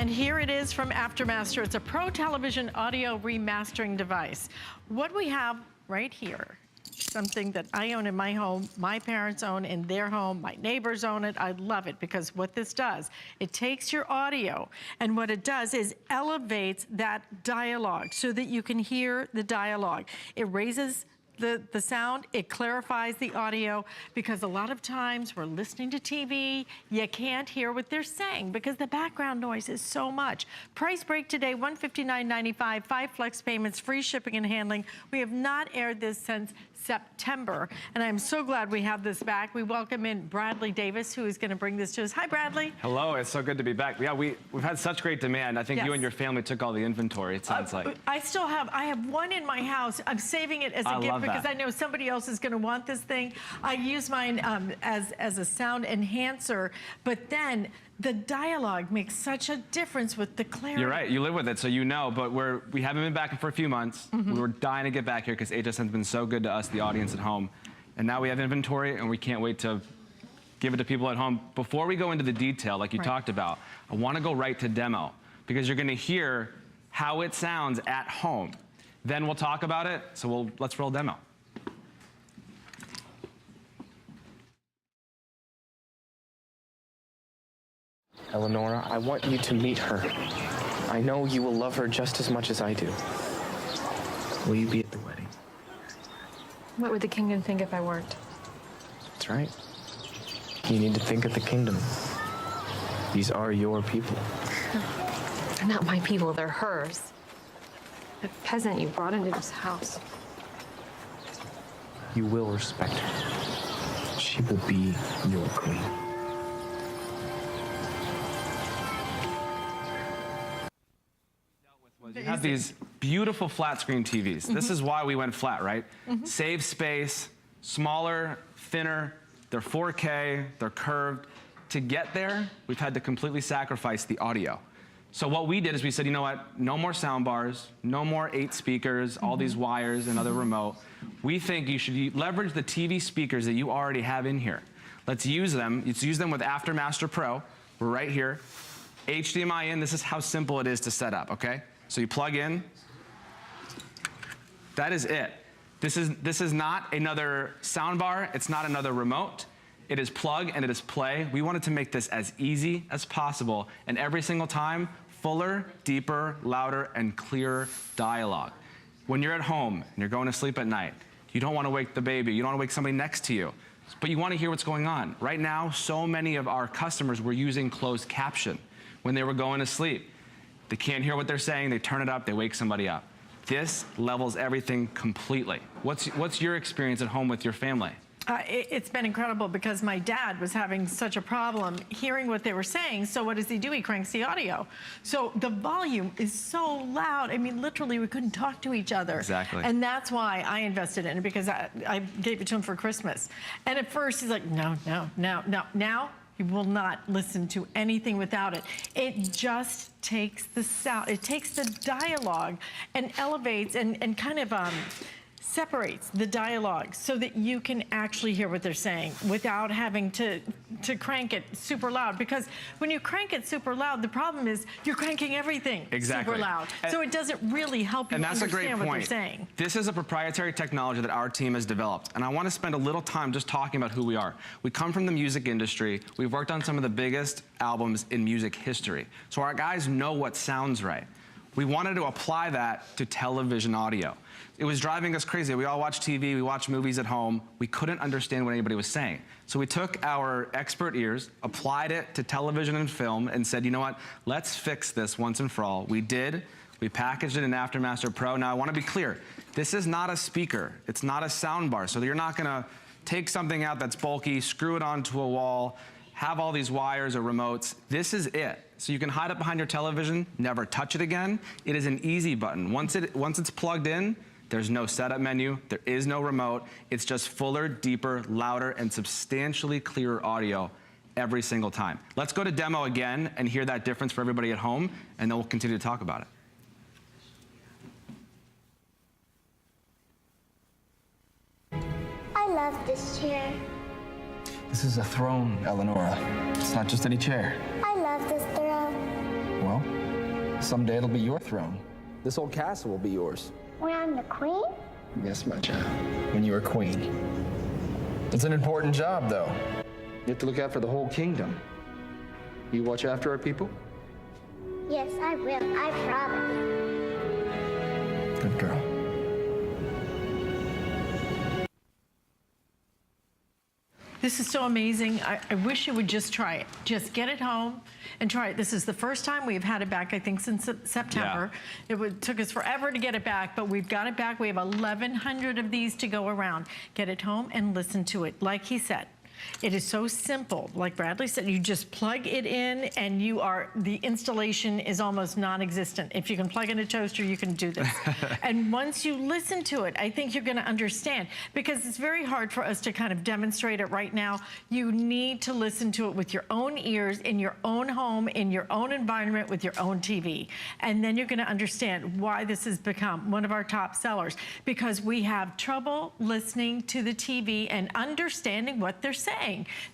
And here it is from Aftermaster. It's a Pro television audio remastering device. What we have right here, something that I own in my home, my parents own in their home, my neighbors own it. I love it because what this does, it takes your audio and what it does is elevates that dialogue so that you can hear the dialogue. It raises the sound, it clarifies the audio, because a lot of times we're listening to TV, you can't hear what they're saying because the background noise is so much. Price break today, $159.95, 5 flex payments, free shipping and handling. We have not aired this since September, and I'm so glad we have this back. We welcome in Bradley Davis, who is going to bring this to us. Hi, Bradley. Hello, it's so good to be back. Yeah, we've had such great demand. I think you and your family took all the inventory, it sounds like. I have one in my house. I'm saving it as a gift because I know somebody else is going to want this thing. I use mine as a sound enhancer, but then the dialogue makes such a difference with the clarity. You're right, you live with it, so you know, but we haven't been back for a few months. We were dying to get back here because HSN's been so good to us, the audience at home. And now we have inventory and we can't wait to give it to people at home. Before we go into the detail, like you talked about, I want to go right to demo because you're going to hear how it sounds at home. Then we'll talk about it, so let's roll demo. Eleonora, I want you to meet her. I know you will love her just as much as I do. Will you be at the wedding? What would the kingdom think if I weren't? That's right. You need to think of the kingdom. These are your people. They're not my people, they're hers. The peasant you brought into this house. You will respect her. She will be your queen. You have these beautiful flat screen TVs. This is why we went flat, right? Save space, smaller, thinner, they're 4K, they're curved. To get there, we've had to completely sacrifice the audio. So what we did is we said, you know what, no more sound bars, no more 8 speakers, all these wires and other remote. We think you should leverage the TV speakers that you already have in here. Let's use them. Let's use them with Aftermaster Pro. We're right here. HDMI in, this is how simple it is to set up, okay? So you plug in, that is it. This is not another sound bar, it's not another remote. It is plug and it is play. We wanted to make this as easy as possible, and every single time, fuller, deeper, louder, and clearer dialogue. When you're at home and you're going to sleep at night, you don't want to wake the baby, you don't want to wake somebody next to you, but you want to hear what's going on. Right now, so many of our customers were using closed caption when they were going to sleep. They can't hear what they're saying, they turn it up, they wake somebody up. This levels everything completely. What's your experience at home with your family? It's been incredible because my dad was having such a problem hearing what they were saying. So what does he do? He cranks the audio. So the volume is so loud. I mean, literally, we couldn't talk to each other. Exactly. And that's why I invested in it, because I gave it to him for Christmas. And at first, he's like, no. Now, he will not listen to anything without it. It just takes the sound, it takes the dialogue and elevates and kind of separates the dialogue so that you can actually hear what they're saying without having to crank it super loud. Because when you crank it super loud, the problem is you're cranking everything super loud. So it doesn't really help you understand what they're saying. This is a proprietary technology that our team has developed, and I want to spend a little time just talking about who we are. We come from the music industry. We've worked on some of the biggest albums in music history. So our guys know what sounds right. We wanted to apply that to television audio. It was driving us crazy. We all watch TV, we watch movies at home. We couldn't understand what anybody was saying. So we took our expert ears, applied it to television and film, and said, you know what, let's fix this once and for all. We did. We packaged it in Aftermaster Pro. Now I want to be clear, this is not a speaker. It's not a sound bar. So you're not going to take something out that's bulky, screw it onto a wall, have all these wires or remotes. This is it. So you can hide it behind your television, never touch it again. It is an easy button. Once it's plugged in, there's no setup menu, there is no remote. It's just fuller, deeper, louder, and substantially clearer audio every single time. Let's go to demo again and hear that difference for everybody at home, and then we'll continue to talk about it. I love this chair. This is a throne, Eleonora. It's not just any chair. I love this throne. Well, Someday it'll be your throne. This whole castle will be yours. When I'm the queen? Yes, my child. When you are queen. It's an important job, though. You have to look out for the whole kingdom. You watch after our people? Yes, I will. I promise. Good girl. This is so amazing. I wish you would just try it. Just get it home and try it. This is the first time we've had it back, I think, since September. Yeah. Took us forever to get it back, but we've got it back. We have 1,100 of these to go around. Get it home and listen to it. Like he said, it is so simple. Like Bradley said, you just plug it in and the installation is almost non-existent. If you can plug in a toaster, you can do this. And once you listen to it, I think you're gonna understand, because it's very hard for us to kind of demonstrate it right now. You need to listen to it with your own ears, in your own home, in your own environment, with your own TV. And then you're gonna understand why this has become one of our top sellers, because we have trouble listening to the TV and understanding what they're saying.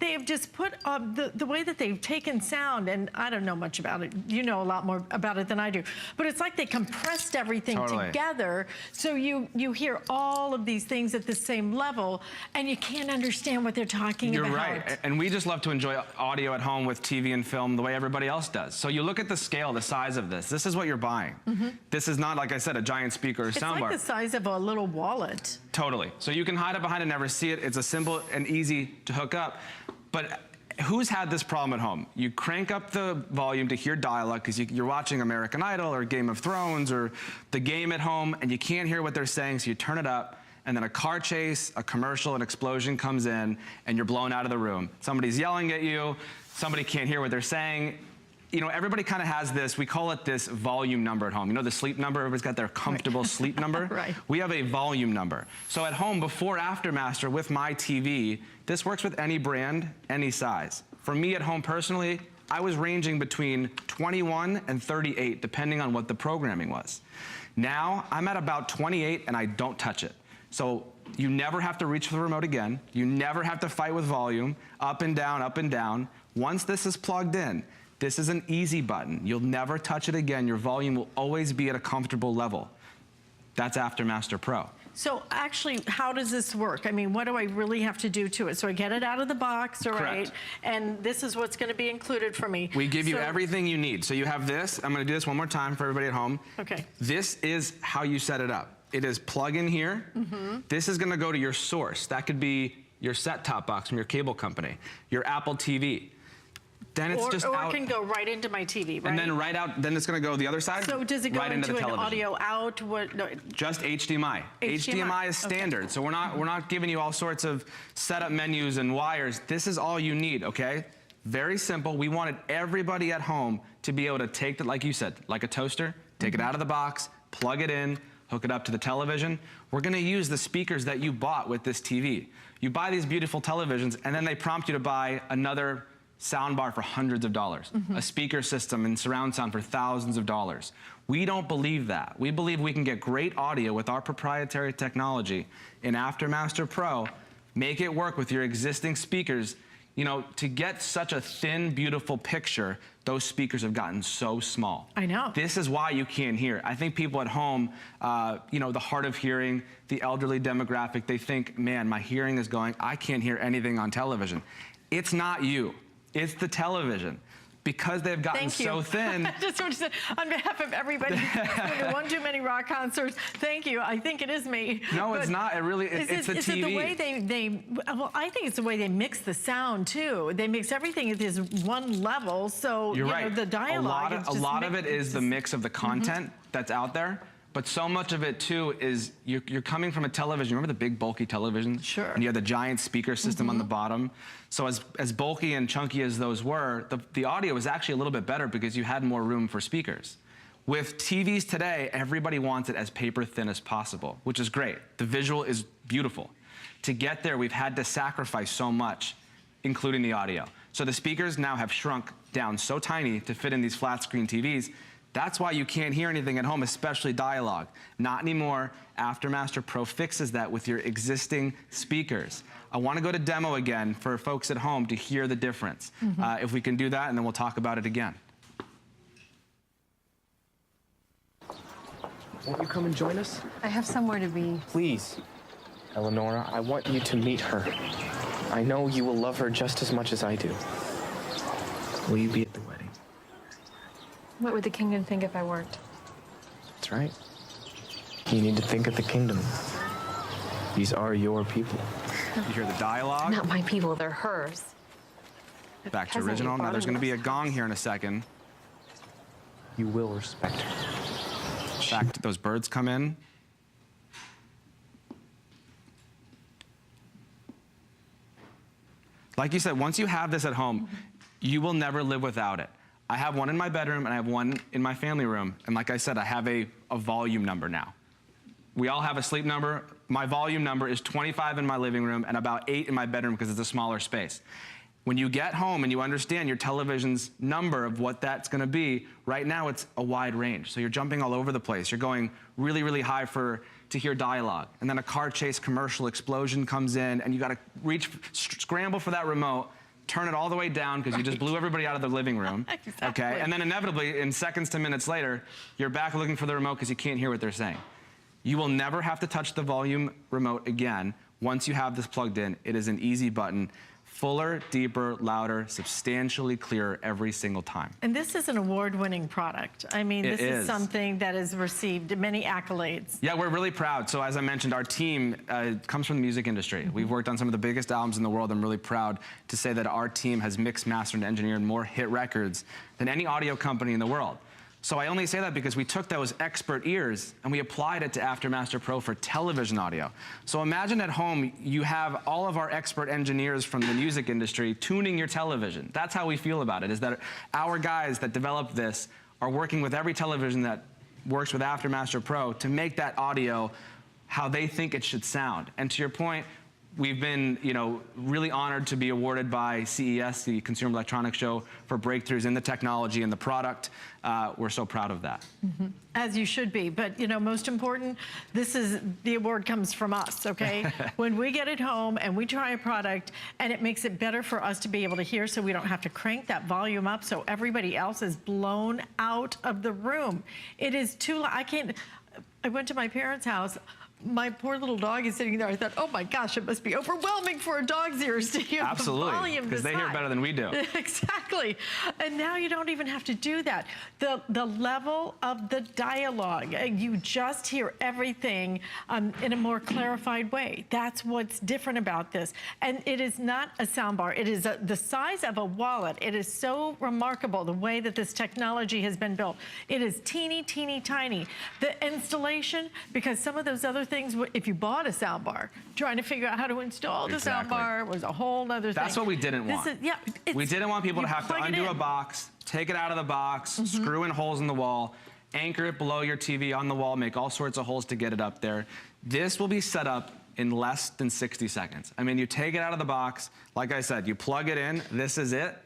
They have just put the way that they've taken sound, and I don't know much about it. You know a lot more about it than I do. But it's like they compressed everything together, so you hear all of these things at the same level, and you can't understand what they're talking about. You're right, and we just love to enjoy audio at home with TV and film the way everybody else does. So you look at the scale, the size of this. This is what you're buying. This is not, like I said, a giant speaker or soundbar. It's like the size of a little wallet. Totally. So you can hide it behind and never see it. It's a simple and easy to hook up. But who's had this problem at home? You crank up the volume to hear dialogue because you're watching American Idol or Game of Thrones or the game at home, and you can't hear what they're saying, so you turn it up, and then a car chase, a commercial, an explosion comes in, and you're blown out of the room. Somebody's yelling at you, somebody can't hear what they're saying. You know, everybody kind of has this, we call it this volume number at home. You know the sleep number? Everybody's got their comfortable sleep number. Right. We have a volume number. So at home, before Aftermaster, with my TV, this works with any brand, any size. For me at home personally, I was ranging between 21 and 38, depending on what the programming was. Now, I'm at about 28 and I don't touch it. So you never have to reach for the remote again. You never have to fight with volume, up and down, up and down. Once this is plugged in, this is an easy button. You'll never touch it again. Your volume will always be at a comfortable level. That's Aftermaster Pro. So actually, how does this work? I mean, what do I really have to do to it? So I get it out of the box, all right? And this is what's gonna be included for me. We give you everything you need. So you have this. I'm gonna do this one more time for everybody at home. Okay. This is how you set it up. It is plug in here. This is gonna go to your source. That could be your set-top box from your cable company, your Apple TV. Then it's just out. Or it can go right into my TV, right? And then right out, then it's gonna go the other side. So does it go right into the an television. audio out? What? No. Just HDMI. HDMI is standard. Okay. So we're not giving you all sorts of setup menus and wires. This is all you need, okay? Very simple. We wanted everybody at home to be able to take it, like you said, like a toaster, take it out of the box, plug it in, hook it up to the television. We're gonna use the speakers that you bought with this TV. You buy these beautiful televisions and then they prompt you to buy another soundbar for hundreds of dollars, a speaker system and surround sound for thousands of dollars. We don't believe that. We believe we can get great audio with our proprietary technology in Aftermaster Pro, make it work with your existing speakers. You know, to get such a thin, beautiful picture, those speakers have gotten so small. I know. This is why you can't hear. I think people at home, you know, the hard of hearing, the elderly demographic, they think, man, my hearing is going, I can't hear anything on television. It's not you. It's the television. Because they've gotten so thin. I just want to say, on behalf of everybody who won too many rock concerts, thank you. I think it is me. No, but it's not. It really, it's the TV. Is it the way well, I think it's the way they mix the sound, too. They mix everything at this one level, so, You're you right. know, the dialogue. A lot of it is the mix of the content that's out there. But so much of it, too, is you're coming from a television. Remember the big, bulky television? Sure. And you had the giant speaker system on the bottom. So as bulky and chunky as those were, the audio was actually a little bit better because you had more room for speakers. With TVs today, everybody wants it as paper thin as possible, which is great. The visual is beautiful. To get there, we've had to sacrifice so much, including the audio. So the speakers now have shrunk down so tiny to fit in these flat screen TVs. That's why you can't hear anything at home, especially dialogue. Not anymore. Aftermaster Pro fixes that with your existing speakers. I want to go to demo again for folks at home to hear the difference. If we can do that, and then we'll talk about it again. Won't you come and join us? I have somewhere to be. Please. Eleonora, I want you to meet her. I know you will love her just as much as I do. Will you be at the wedding? What would the kingdom think if I weren't? That's right. You need to think of the kingdom. These are your people. You hear the dialogue? Not my people, they're hers. Back to Peasant you original. Now brought there's going to into be a this gong house. here in a second. You will respect her. Back to those birds come in. Like you said, once you have this at home, you will never live without it. I have one in my bedroom and I have one in my family room. And like I said, I have a volume number now. We all have a sleep number. My volume number is 25 in my living room and about 8 in my bedroom because it's a smaller space. When you get home and you understand your television's number of what that's going to be, right now it's a wide range. So you're jumping all over the place. You're going really, really high to hear dialogue. And then a car chase commercial explosion comes in and you got to scramble for that remote, turn it all the way down because you just blew everybody out of the living room. Exactly. Okay? And then inevitably, in seconds to minutes later, you're back looking for the remote because you can't hear what they're saying. You will never have to touch the volume remote again once you have this plugged in. It is an easy button. Fuller, deeper, louder, substantially clearer every single time. And this is an award-winning product. I mean, It this is. is something that has received many accolades. Yeah, we're really proud. So as I mentioned, our team comes from the music industry. We've worked on some of the biggest albums in the world. I'm really proud to say that our team has mixed, mastered, and engineered more hit records than any audio company in the world. So I only say that because we took those expert ears and we applied it to Aftermaster Pro for television audio. So imagine at home, you have all of our expert engineers from the music industry tuning your television. That's how we feel about it, is that our guys that developed this are working with every television that works with Aftermaster Pro to make that audio how they think it should sound. And to your point, we've been, really honored to be awarded by CES, the Consumer Electronics Show, for breakthroughs in the technology and the product. We're so proud of that. As you should be, but most important, the award comes from us, okay? When we get it home and we try a product and it makes it better for us to be able to hear so we don't have to crank that volume up so everybody else is blown out of the room. It is too, I went to my parents' house. My poor little dog is sitting there. I thought, oh my gosh, it must be overwhelming for a dog's ears to hear the volume. Absolutely, because they hear better than we do. Exactly. And now you don't even have to do that. The level of the dialogue, you just hear everything in a more clarified way. That's what's different about this. And it is not a soundbar. It is the size of a wallet. It is so remarkable the way that this technology has been built. It is teeny, teeny, tiny. The installation, because some of those other things, if you bought a soundbar, trying to figure out how to install the soundbar was a whole other thing. That's what we didn't want. We didn't want people to have to undo a box, take it out of the box, screw in holes in the wall, anchor it below your TV on the wall, make all sorts of holes to get it up there. This will be set up in less than 60 seconds. I mean, you take it out of the box, like I said, you plug it in, this is it,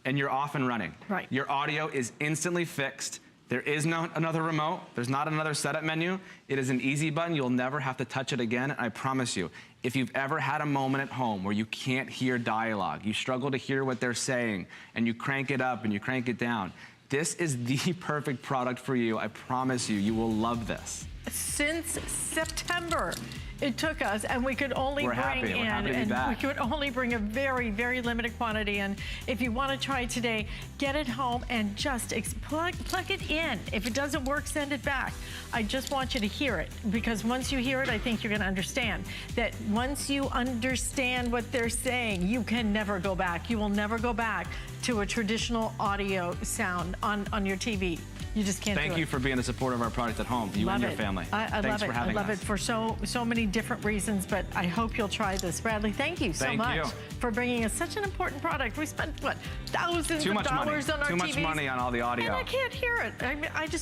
and you're off and running. Right. Your audio is instantly fixed. There is no another remote. There's not another setup menu. It is an easy button. You'll never have to touch it again. I promise you, if you've ever had a moment at home where you can't hear dialogue, you struggle to hear what they're saying, and you crank it up and you crank it down, this is the perfect product for you. I promise you, you will love this. Since September, it took us, and we could only We're happy to be back. we could only bring a very, very limited quantity in. If you want to try it today, get it home and just plug it in. If it doesn't work, send it back. I just want you to hear it, because once you hear it, I think you're going to understand that once you understand what they're saying, you can never go back. You will never go back to a traditional audio sound on your TV. You just can't do it. Thank you for being a supporter of our product at home, you and your family. I Thanks love it. for having I love us. it for so many different reasons, but I hope you'll try this. Bradley, thank you so much for bringing us such an important product. We spent, what, thousands of dollars on our TVs? Too much money on all the audio. And I can't hear it. I mean, I just